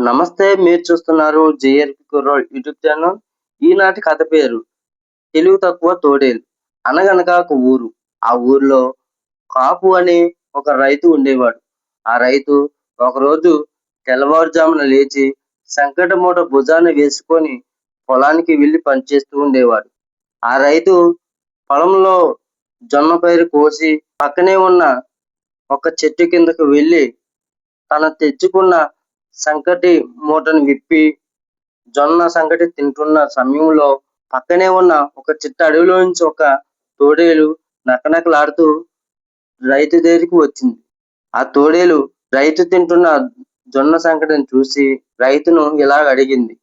నమస్తే, మీరు చూస్తున్నారు జేఆర్‌పీ కుర్రోడ్ యూట్యూబ్ ఛానల్. ఈనాటి కథ పేరు తెలివి తక్కువ తోడేలు. అనగనగా ఒక ఊరు. ఆ ఊరిలో కాపు అనే ఒక రైతు ఉండేవాడు. ఆ రైతు ఒకరోజు తెల్లవారుజామున లేచి సంకట మూట భుజాన వేసుకొని పొలానికి వెళ్లి పనిచేస్తూ ఉండేవాడు. ఆ రైతు పొలంలో జొన్న పైరు కోసి పక్కనే ఉన్న ఒక చెట్టు కిందకు వెళ్లి తను తెచ్చుకున్న సంకటి మూటను విప్పి జొన్న సంకటి తింటున్న సమయంలో పక్కనే ఉన్న ఒక చిట్ట అడవిలో నుంచి ఒక తోడేలు నకనకలాడుతూ రైతు దగ్గరికి వచ్చింది. ఆ తోడేలు రైతు తింటున్న జొన్న సంకటిని చూసి రైతును ఇలాగ అడిగింది.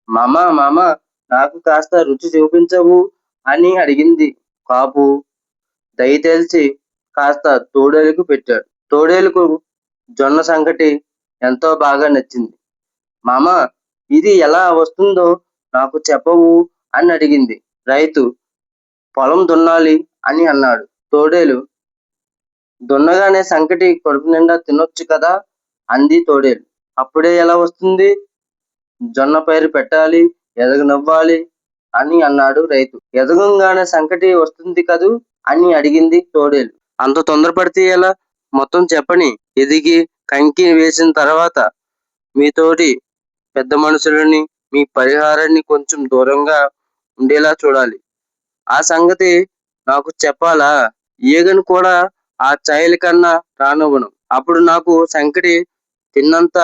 మామా మామా, నాకు కాస్త రుచి చూపించవు అని అడిగింది. కాపు దయతలిచి కాస్త తోడేలుకు పెట్టాడు. తోడేలుకు జొన్న సంకటి ఎంతో బాగా నచ్చింది. మామా, ఇది ఎలా వస్తుందో నాకు చెప్పవు అని అడిగింది. రైతు పొలం దున్నాలి అని అన్నాడు. తోడేలు దున్నగానే సంకటి కడుపు నిండా తినొచ్చు కదా అంది తోడేలు. అప్పుడే ఎలా వస్తుంది? జొన్న పైరు పెట్టాలి, ఎదగనివ్వాలి అని అన్నాడు రైతు. ఎదగంగానే సంకటి వస్తుంది కదూ అని అడిగింది తోడేలు. అంత తొందరపడితే ఎలా? మొత్తం చెప్పని. ఎదిగి కంకి వేసిన తర్వాత మీతోటి పెద్ద మనుషులని మీ పరిహారాన్ని కొంచెం దూరంగా ఉండేలా చూడాలి. ఆ సంగతి నాకు చెప్పాలా? ఈగను కూడా ఆ ఛాయల కన్నా రానివ్వను. అప్పుడు నాకు సంకటి తిన్నంత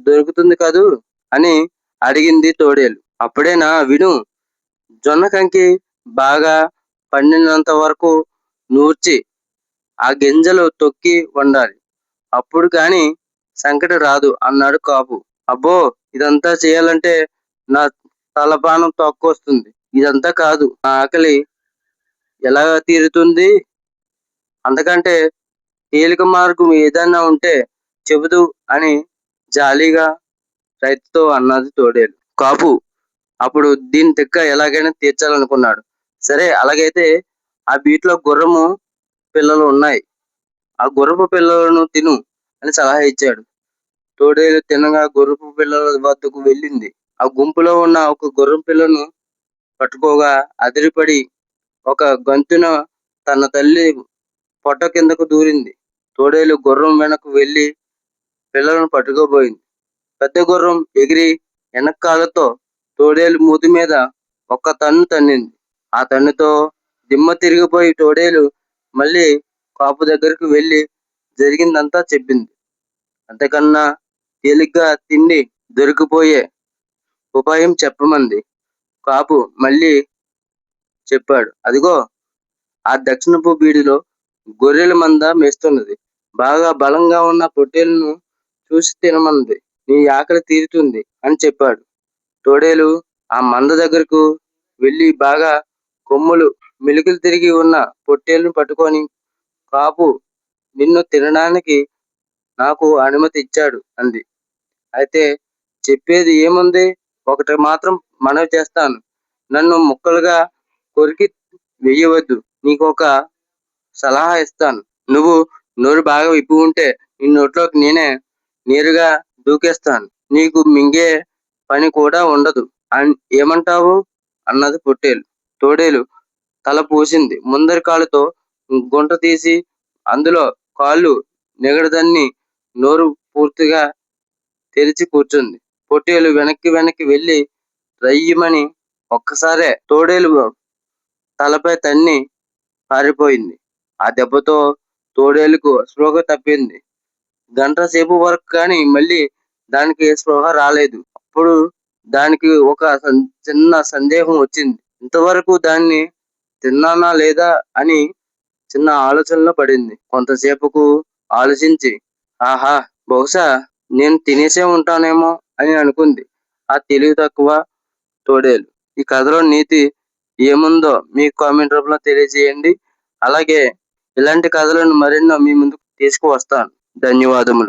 దొరుకుతుంది కదూ అని అడిగింది తోడేలు. అప్పుడేనా, విను. జొన్న కంకి బాగా పండినంత వరకు నూర్చి ఆ గింజలు తొక్కి వండాలి. అప్పుడు కాని సంకటి రాదు అన్నాడు కాపు. అబ్బో, ఇదంతా చేయాలంటే నా తలపానం తొక్కొస్తుంది. ఇదంతా కాదు, నా ఆకలి ఎలా తీరుతుంది? అంతకంటే తేలిక మార్గం ఏదైనా ఉంటే చెబుదు అని జాలిగా రైతుతో అన్నది తోడేలు. కాపు అప్పుడు దీని తిక్క ఎలాగైనా తీర్చాలనుకున్నాడు. సరే, అలాగైతే ఆ బీట్లో గుర్రము పిల్లలు ఉన్నాయి. ఆ గుర్రపు పిల్లలను తిను అని సలహా ఇచ్చాడు. తోడేలు తిన్నగా గుర్రపు పిల్లల వద్దకు వెళ్ళింది. ఆ గుంపులో ఉన్న ఒక గుర్రం పిల్లను పట్టుకోగా అదిరిపడి ఒక గంతున తన తల్లి పొట్ట కిందకు దూరింది. తోడేలు గుర్రం వెనక్కు వెళ్ళి పిల్లలను పట్టుకోబోయింది. పెద్ద గుర్రం ఎగిరి వెనక్కాలతో తోడేలు మూతి మీద ఒక్క తన్ను తన్నింది. ఆ తన్నుతో దిమ్మ తిరిగిపోయి తోడేలు మళ్ళీ కాపు దగ్గరకు వెళ్ళి జరిగిందంతా చెప్పింది. అంతకన్నా తేలిగ్గా తిండి దొరికిపోయే ఉపాయం చెప్పమంది. కాపు మళ్ళీ చెప్పాడు. అదిగో, ఆ దక్షిణపు బీడిలో గొర్రెల మంద మేస్తున్నది. బాగా బలంగా ఉన్న పొట్టేలును చూసి తినమంది. నీ ఆకలి తీరుతుంది అని చెప్పాడు. తోడేలు ఆ మంద దగ్గరకు వెళ్ళి బాగా కొమ్ములు మెలికలు తిరిగి ఉన్న పొట్టేలును పట్టుకొని, కాపు నిన్ను తినడానికి నాకు అనుమతి ఇచ్చాడు అంది. అయితే చెప్పేది ఏముంది? ఒకటి మాత్రం మనవి చేస్తాను. నన్ను ముక్కలుగా కొరికి వెయ్యవద్దు. నీకొక సలహా ఇస్తాను. నువ్వు నోరు బాగా విప్పి ఉంటే నీ నోట్లోకి నేనే నేరుగా దూకేస్తాను. నీకు మింగే పని కూడా ఉండదు. ఏమంటావు అన్నది పొట్టేలు. తోడేలు తల పూసింది. ముందరి కాలుతో గుంట తీసి అందులో కాళ్ళు నిగడదన్ని నోరు పూర్తిగా తెరిచి కూర్చుంది. పొట్టేలు వెనక్కి వెనక్కి వెళ్ళి రయ్యమని ఒక్కసారే తోడేలు తలపై తన్ని పారిపోయింది. ఆ దెబ్బతో తోడేలుకు స్పృహ తప్పింది. గంట సేపు వరకు కానీ మళ్ళీ దానికి స్పృహ రాలేదు. అప్పుడు దానికి ఒక చిన్న సందేహం వచ్చింది. ఇంతవరకు దాన్ని తిన్నానా లేదా అని చిన్న ఆలోచనలో పడింది. కొంతసేపుకు ఆలోచించి, ఆహా, బహుశా నేను తినేసే ఉంటానేమో అని అనుకుంది ఆ తెలివి తక్కువ తోడేలు. ఈ కథలో నీతి ఏముందో మీ కామెంట్ రూపంలో తెలియజేయండి. అలాగే ఇలాంటి కథలను మరెన్నో మీ ముందుకు తీసుకువస్తాను. ధన్యవాదములు.